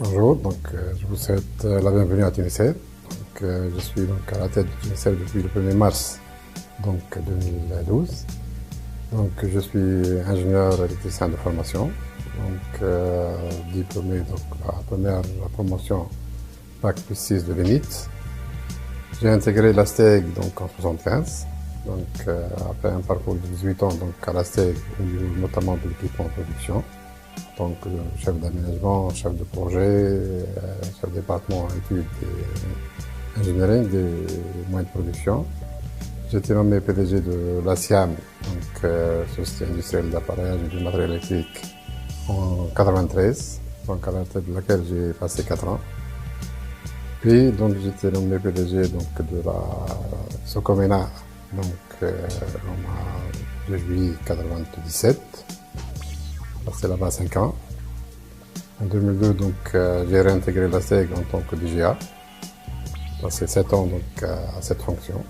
Bonjour, je vous souhaite la bienvenue à Tunisair. Je suis donc à la tête de Tunisair depuis le 1er mars 2012. Je suis ingénieur électricien de formation, diplômé la première promotion Bac plus 6 de l'ENIT. J'ai intégré la STEG en 75. Après un parcours de 18 ans à la STEG au niveau notamment de l'équipement de production. Chef d'aménagement, chef de projet, chef de département études et engineering des moyens de production. J'ai été nommé PDG de la SIAM, Société industrielle d'appareillage et du matériel électrique, en 93, à la tête de laquelle j'ai passé 4 ans. Puis, j'ai été nommé PDG de la Socomena, au mois de juillet 97. Passé là-bas 5 ans. En 2002, j'ai réintégré la STEG en tant que DGA. Passé 7 ans à cette fonction.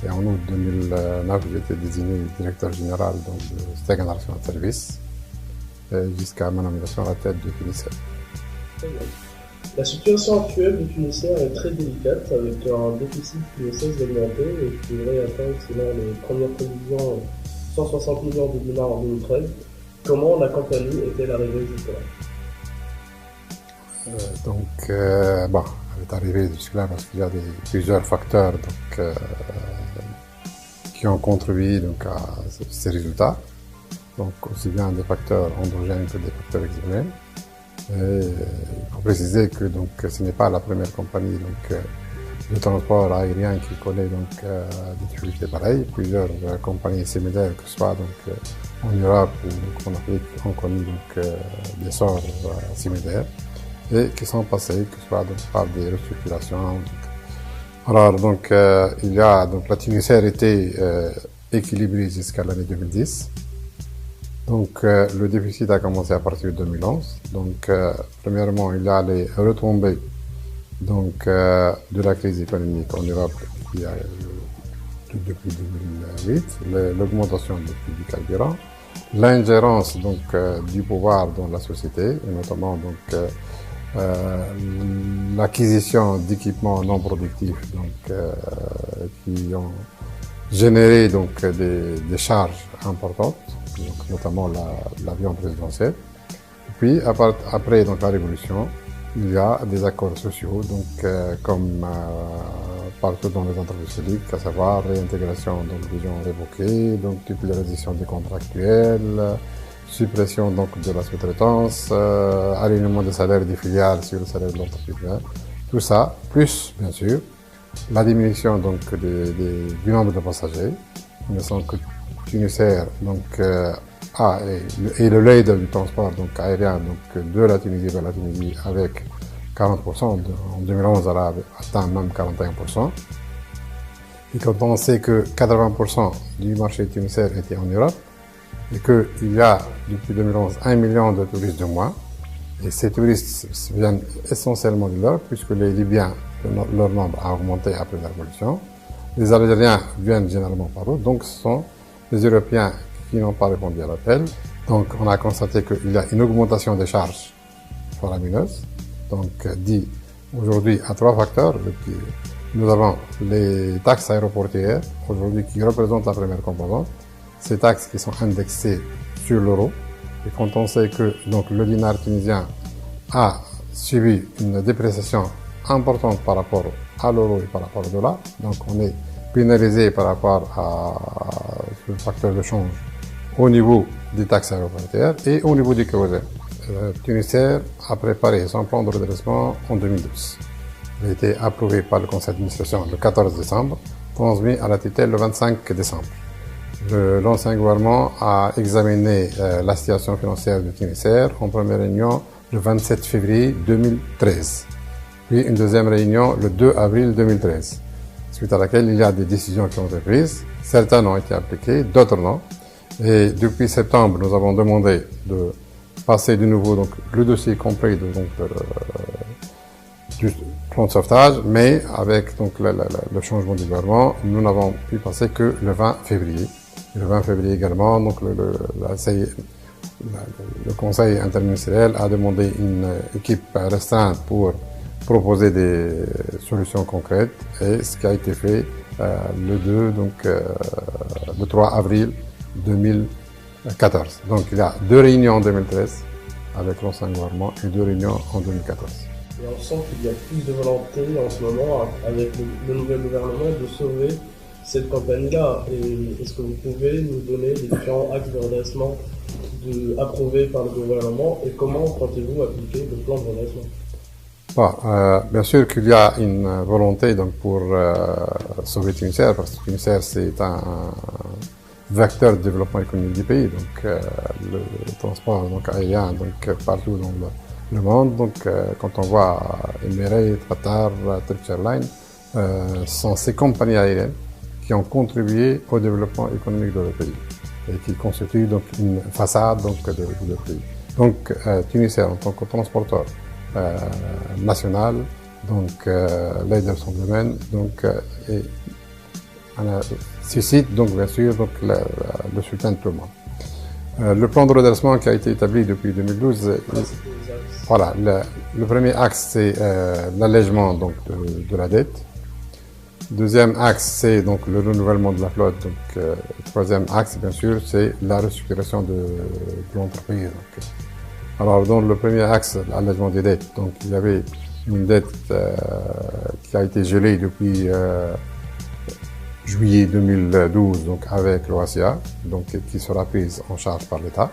Et en août 2009, j'ai été désigné directeur général de STEG International Service jusqu'à ma nomination à la tête de Tunisair. La situation actuelle de Tunisair est très délicate avec un déficit qui ne cesse d'augmenter et qui devrait atteindre, selon les premières prévisions, 160 millions de dinars en 2013. Comment la compagnie est-elle arrivée jusque-là? Elle est arrivée jusque-là parce qu'il y a plusieurs facteurs qui ont contribué à ces résultats. Aussi bien des facteurs endogènes que des facteurs exogènes. Il faut préciser que ce n'est pas la première compagnie de transport aérien qui connaît des difficultés pareilles. Plusieurs compagnies similaires, que ce soit en Europe ou en Afrique, ont connu des sorts similaires et qui sont passés, que ce soit par des restructurations. La Tunisair était équilibrée jusqu'à l'année 2010. Le déficit a commencé à partir de 2011. Premièrement, il y a les retombées de la crise économique en Europe depuis 2008, l'augmentation du prix du carburant, l'ingérence du pouvoir dans la société, et notamment l'acquisition d'équipements non productifs qui ont généré des charges importantes, notamment l'avion présidentiel. Puis après la révolution, il y a des accords sociaux, comme partout dans les entreprises publiques, à savoir réintégration des gens révoqués, titularisation des contractuels, suppression de la sous-traitance, alignement des salaires des filiales sur le salaire de l'entreprise. Tout ça, plus bien sûr la diminution du nombre de passagers. On sent que Tunisair et le leader du transport aérien de la Tunisie vers la Tunisie avec 40%, en 2011 elle a atteint même 41%. Et quand on sait que 80% du marché Tunisair était en Europe et qu'il y a depuis 2011 1 million de touristes de moins, et ces touristes viennent essentiellement de l'Europe puisque les Libyens, leur nombre a augmenté après la révolution, les Algériens viennent généralement par eux, donc ce sont les Européens qui n'ont pas répondu à l'appel. On a constaté qu'il y a une augmentation des charges faramineuses, dit aujourd'hui à 3 facteurs. Nous avons les taxes aéroportuaires, aujourd'hui qui représentent la première composante, ces taxes qui sont indexées sur l'euro. Et quand on sait que le dinar tunisien a subi une dépréciation importante par rapport à l'euro et par rapport au dollar, on est pénalisé par rapport à ce facteur de change au niveau des taxes aéroportuaires et au niveau du kérosène. Tunisair a préparé son plan de redressement en 2012. Il a été approuvé par le conseil d'administration le 14 décembre, transmis à la tutelle le 25 décembre. L'ancien gouvernement a examiné la situation financière de Tunisair en première réunion le 27 février 2013, puis une deuxième réunion le 2 avril 2013, suite à laquelle il y a des décisions qui ont été prises. Certaines ont été appliquées, d'autres non. Et depuis septembre, nous avons demandé de passer de nouveau le dossier complet du plan de sauvetage, mais avec le changement du gouvernement, nous n'avons pu passer que le 20 février. Et le 20 février également, le Conseil interministériel a demandé une équipe restreinte pour proposer des solutions concrètes et ce qui a été fait le 3 avril 2014. Donc il y a 2 réunions en 2013 avec l'ancien gouvernement et 2 réunions en 2014. Et on sent qu'il y a plus de volonté en ce moment avec le nouvel gouvernement de sauver cette compagnie-là. Et est-ce que vous pouvez nous donner les différents axes de redressement approuvés par le gouvernement et comment comptez-vous appliquer le plan de redressement? Bon, bien sûr qu'il y a une volonté donc, pour sauver Tunisair, parce que Tunisair c'est un vecteur de développement économique du pays, donc le transport donc, aérien donc, partout dans le monde. Donc quand on voit Emirates, Qatar, Turkish Airlines, sont ces compagnies aériennes qui ont contribué au développement économique de le pays et qui constituent donc une façade donc, de pays. Donc Tunisair en tant que transporteur national, donc leader son domaine, donc suscite donc bien sûr donc le soutien de tout le monde. Le plan de redressement qui a été établi depuis 2012, voilà, le premier axe c'est l'allègement donc de la dette. Deuxième axe c'est donc le renouvellement de la flotte. Donc troisième axe bien sûr c'est la restructuration de l'entreprise. Donc, alors, dans le premier axe, l'allègement des dettes, donc il y avait une dette qui a été gelée depuis juillet 2012, donc avec l'OACA, donc qui sera prise en charge par l'État.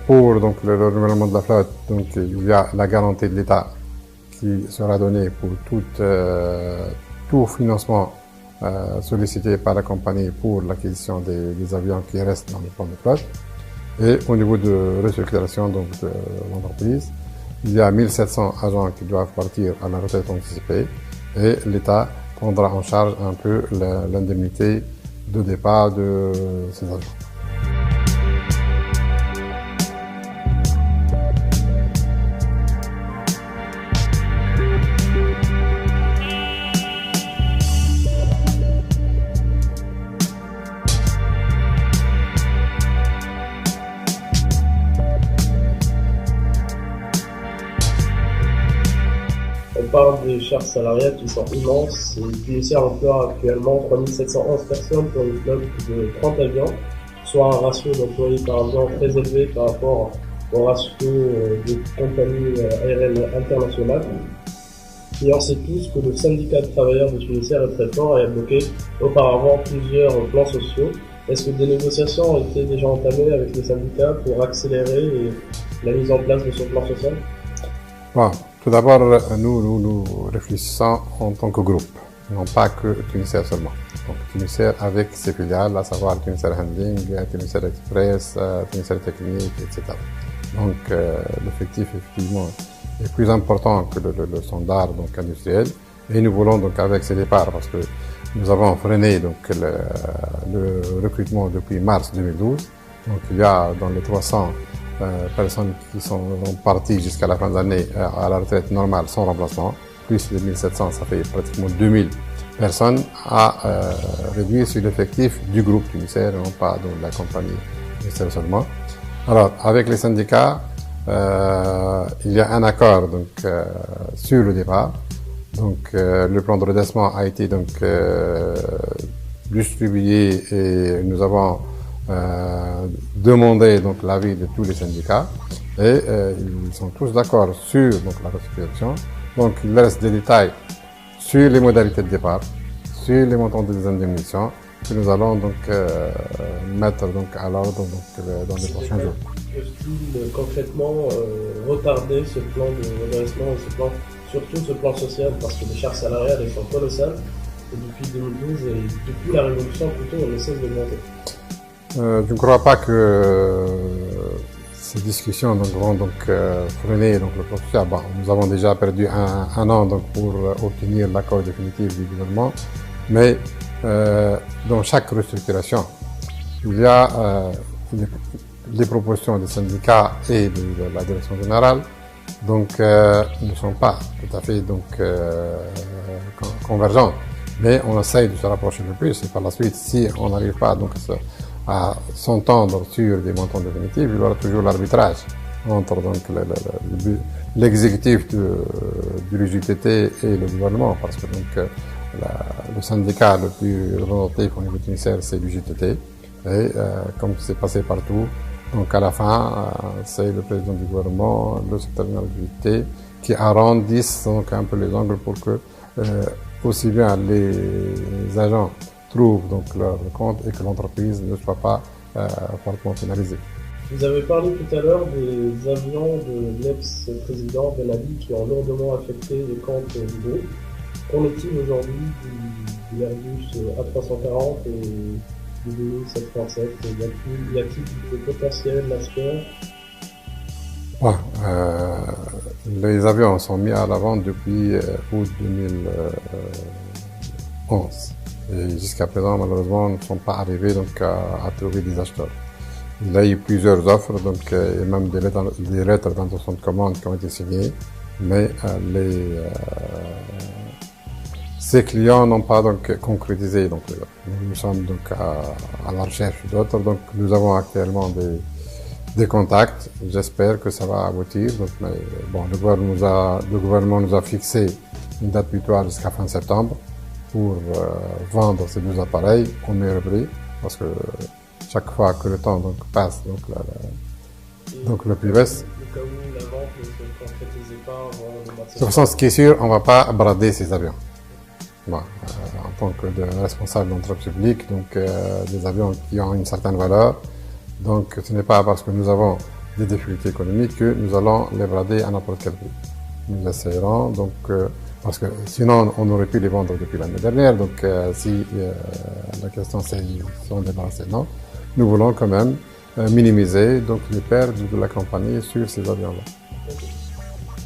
Pour donc le renouvellement de la flotte, donc il y a la garantie de l'État qui sera donnée pour tout financement sollicité par la compagnie pour l'acquisition des avions qui restent dans le plan de flotte. Et au niveau de restructuration donc, de l'entreprise, il y a 1700 agents qui doivent partir à la retraite anticipée et l'État prendra en charge un peu l'indemnité de départ de ces agents. On parle des charges salariales qui sont immenses. Tunisair emploie actuellement 3711 personnes pour une flotte de 30 avions, soit un ratio d'employés par avion très élevé par rapport au ratio des compagnies aériennes internationales. Et on sait tous que le syndicat de travailleurs de Tunisair est très fort et a bloqué auparavant plusieurs plans sociaux. Est-ce que des négociations ont été déjà entamées avec les syndicats pour accélérer la mise en place de ce plan social? Bon, tout d'abord, nous réfléchissons en tant que groupe, non pas que Tunisair seulement. Donc Tunisair avec ses filiales, à savoir Tunisair Handling, Tunisair Express, Tunisair Technique, etc. Donc l'effectif effectivement est plus important que le standard donc industriel et nous voulons donc avec ces départs parce que nous avons freiné donc le recrutement depuis mars 2012. Donc il y a dans les 300 personnes qui sont parties jusqu'à la fin de l'année à la retraite normale sans remplacement, plus les 1700, ça fait pratiquement 2000 personnes à réduire sur l'effectif du groupe Tunisair, non pas de la compagnie Tunisair seulement. Alors, avec les syndicats, il y a un accord donc, sur le départ. Donc, le plan de redressement a été donc, distribué et nous avons demander donc l'avis de tous les syndicats et ils sont tous d'accord sur donc la restructuration. Donc il reste des détails sur les modalités de départ, sur les montants des indemnisations que nous allons donc mettre donc à l'ordre donc dans les prochains jours. Peut-il concrètement retarder ce plan de redressement et surtout ce plan social parce que les charges salariales elles sont colossales et depuis 2012 et depuis la révolution plutôt on ne cesse d'augmenter. Je ne crois pas que ces discussions donc, vont donc, freiner donc, le processus. Bon, nous avons déjà perdu un an donc, pour obtenir l'accord définitif du gouvernement, mais dans chaque restructuration, il y a les propositions des syndicats et de la direction générale, donc ne sont pas tout à fait donc, convergentes. Mais on essaye de se rapprocher le plus et par la suite, si on n'arrive pas donc, à s'entendre sur des montants définitifs, il y aura toujours l'arbitrage entre donc l'exécutif du l'UJTT et le gouvernement, parce que donc le syndicat le plus représentatif au niveau tunisien, c'est l'UJTT, et comme c'est passé partout, donc à la fin, c'est le président du gouvernement, le secrétaire général du l'UJTT, qui arrondissent donc un peu les angles pour que aussi bien les agents trouvent donc leur compte et que l'entreprise ne soit pas fortement pénalisée. Vous avez parlé tout à l'heure des avions de l'ex-président Ben Ali qui ont lourdement affecté les comptes du groupe. Qu'en est-il aujourd'hui du Airbus A340 et du Boeing 737? Y a-t-il des potentiels maskers? Ouais, les avions sont mis à la vente depuis août 2011. Et jusqu'à présent, malheureusement, ne sont pas arrivés donc, à trouver des acheteurs. Il y a eu plusieurs offres, donc, et même des lettres d'intention de commande qui ont été signées, mais ces clients n'ont pas donc concrétisé. Donc, nous sommes donc à la recherche d'autres. Donc, nous avons actuellement des contacts. J'espère que ça va aboutir. Donc, mais, bon, le gouvernement nous a fixé une date butoir jusqu'à fin septembre pour vendre ces deux appareils au meilleur prix, parce que chaque fois que le temps donc passe, donc le prix baisse. Au cas où la vente ne se concrétisait pas avant le mois de De toute façon, ce qui est sûr, on va pas brader ces avions. Bon, en tant que responsable d'entreprise publique, donc des avions qui ont une certaine valeur. Donc, ce n'est pas parce que nous avons des difficultés économiques que nous allons les brader à n'importe quel prix. Nous essayerons, donc, parce que sinon, on aurait pu les vendre depuis l'année dernière. Donc, si la question c'est si on débarrasse, non. Nous voulons quand même minimiser donc les pertes de la compagnie sur ces avions-là.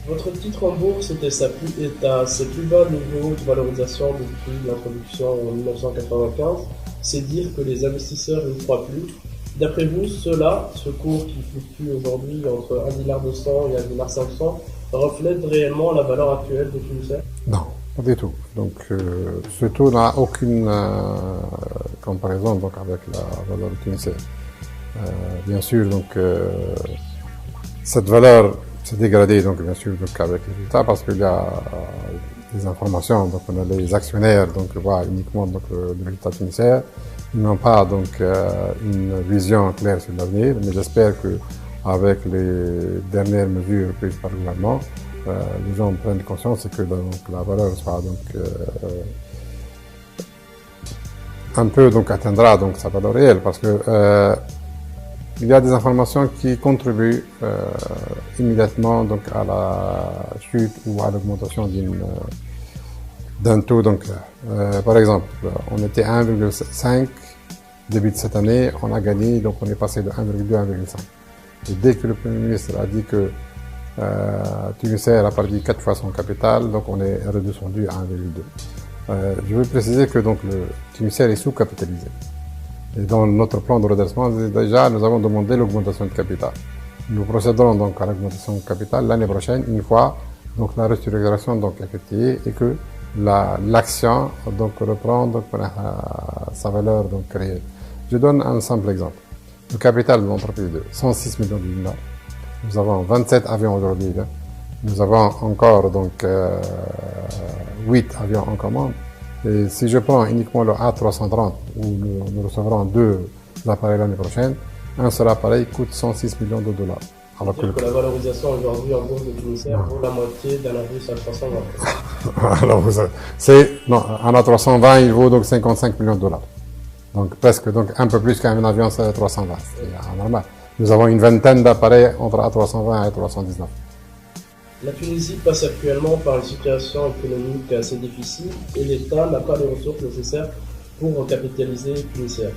Votre titre en bourse est à ses plus bas niveaux de valorisation depuis l'introduction en 1995. C'est dire que les investisseurs ne croient plus. D'après vous, ce cours qui fluctue aujourd'hui entre 1,2 milliard et 1,5 milliard, reflète réellement la valeur actuelle de Tunisair? Non, pas du tout. Donc, ce taux n'a aucune comparaison donc, avec la valeur de Tunisair. Bien sûr, donc, cette valeur s'est dégradée, donc, bien sûr, donc, avec les résultats, parce qu'il y a des informations. Donc, on a les actionnaires, donc, voient uniquement donc, le résultat Tunisair. Ils n'ont pas donc une vision claire sur l'avenir, mais j'espère que avec les dernières mesures prises par le gouvernement, les gens prennent conscience et que donc, la valeur soit donc un peu donc atteindra donc sa valeur réelle, parce que il y a des informations qui contribuent immédiatement donc à la chute ou à l'augmentation d'un taux. Donc, par exemple, on était à 1,5 début de cette année, on a gagné, donc on est passé de 1,2 à 1,5. Et dès que le Premier ministre a dit que Tunisair a perdu 4 fois son capital, donc on est redescendu à 1,2. Je veux préciser que donc le Tunisair est sous-capitalisé. Et dans notre plan de redressement, déjà, nous avons demandé l'augmentation de capital. Nous procéderons donc à l'augmentation de capital l'année prochaine, une fois donc la restructuration donc effectuée et que l'action donc reprend donc sa valeur donc réelle. Je donne un simple exemple. Le capital de l'entreprise de 106 millions de dinars. Nous avons 27 avions aujourd'hui. Nous avons encore donc 8 avions en commande. Et si je prends uniquement le A330, où nous recevrons 2 appareils l'année prochaine, un seul appareil coûte 106 millions de dollars. Alors que la valorisation aujourd'hui en bourse de Tunisair vaut la moitié d'un Airbus A320. Alors, non, un A320, il vaut donc 55 millions de dollars. Donc presque donc un peu plus qu'un avion A320. C'est normal. Nous avons une vingtaine d'appareils entre A320 et A319. La Tunisie passe actuellement par une situation économique assez difficile et l'État n'a pas les ressources nécessaires pour recapitaliser Tunisair.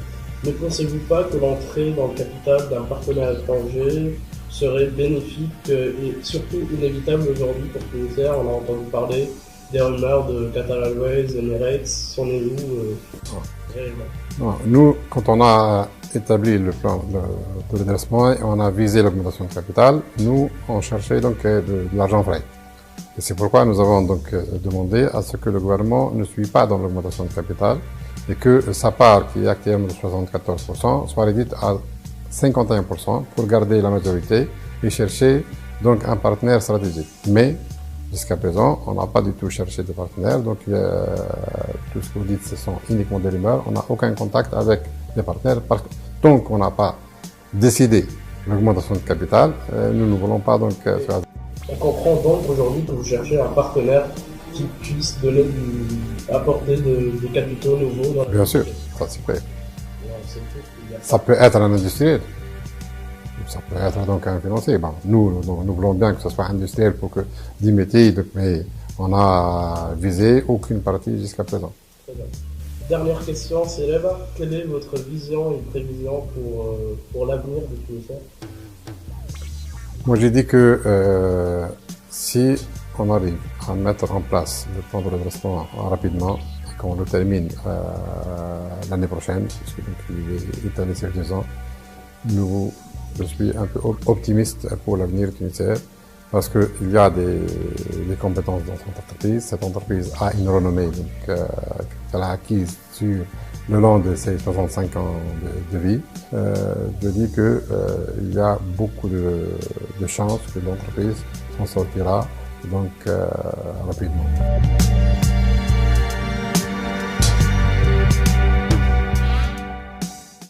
Ne pensez-vous pas que l'entrée dans le capital d'un partenaire étranger serait bénéfique et surtout inévitable aujourd'hui pour Tunisair? On a entendu parler des rumeurs de Qatar Airways, Emirates, c'en est où réellement? Non, nous, quand on a établi le plan de redressement et on a visé l'augmentation de capital, nous, on cherchait donc de l'argent frais. Et c'est pourquoi nous avons donc demandé à ce que le gouvernement ne suive pas dans l'augmentation de capital et que sa part, qui est actuellement de 74%, soit réduite à 51% pour garder la majorité et chercher donc un partenaire stratégique. Mais jusqu'à présent, on n'a pas du tout cherché de partenaire, donc tout ce que vous dites, ce sont uniquement des rumeurs. On n'a aucun contact avec les partenaires. Tant qu'on n'a pas décidé l'augmentation de capital, nous ne voulons pas donc faire. On comprend donc aujourd'hui que vous cherchez un partenaire qui puisse apporter des capitaux nouveaux dans la Bien sûr, ça c'est vrai. Ça peut être un industriel. Ça peut être donc un financier. Bon, nous voulons bien que ce soit industriel pour que d'imiter, mais on n'a visé aucune partie jusqu'à présent. Très bien. Dernière question, Célèbre. Quelle est votre vision et prévision pour l'avenir de Tunisia? Moi, j'ai dit que si on arrive à mettre en place le plan de redressement rapidement et qu'on le termine l'année prochaine, parce que il est étalé sur 2 ans, je suis un peu optimiste pour l'avenir tunisien parce qu'il y a des compétences dans cette entreprise. Cette entreprise a une renommée qu'elle a acquise sur le long de ses 65 ans de vie. Je dis qu'il y a beaucoup de chances que l'entreprise s'en sortira donc rapidement.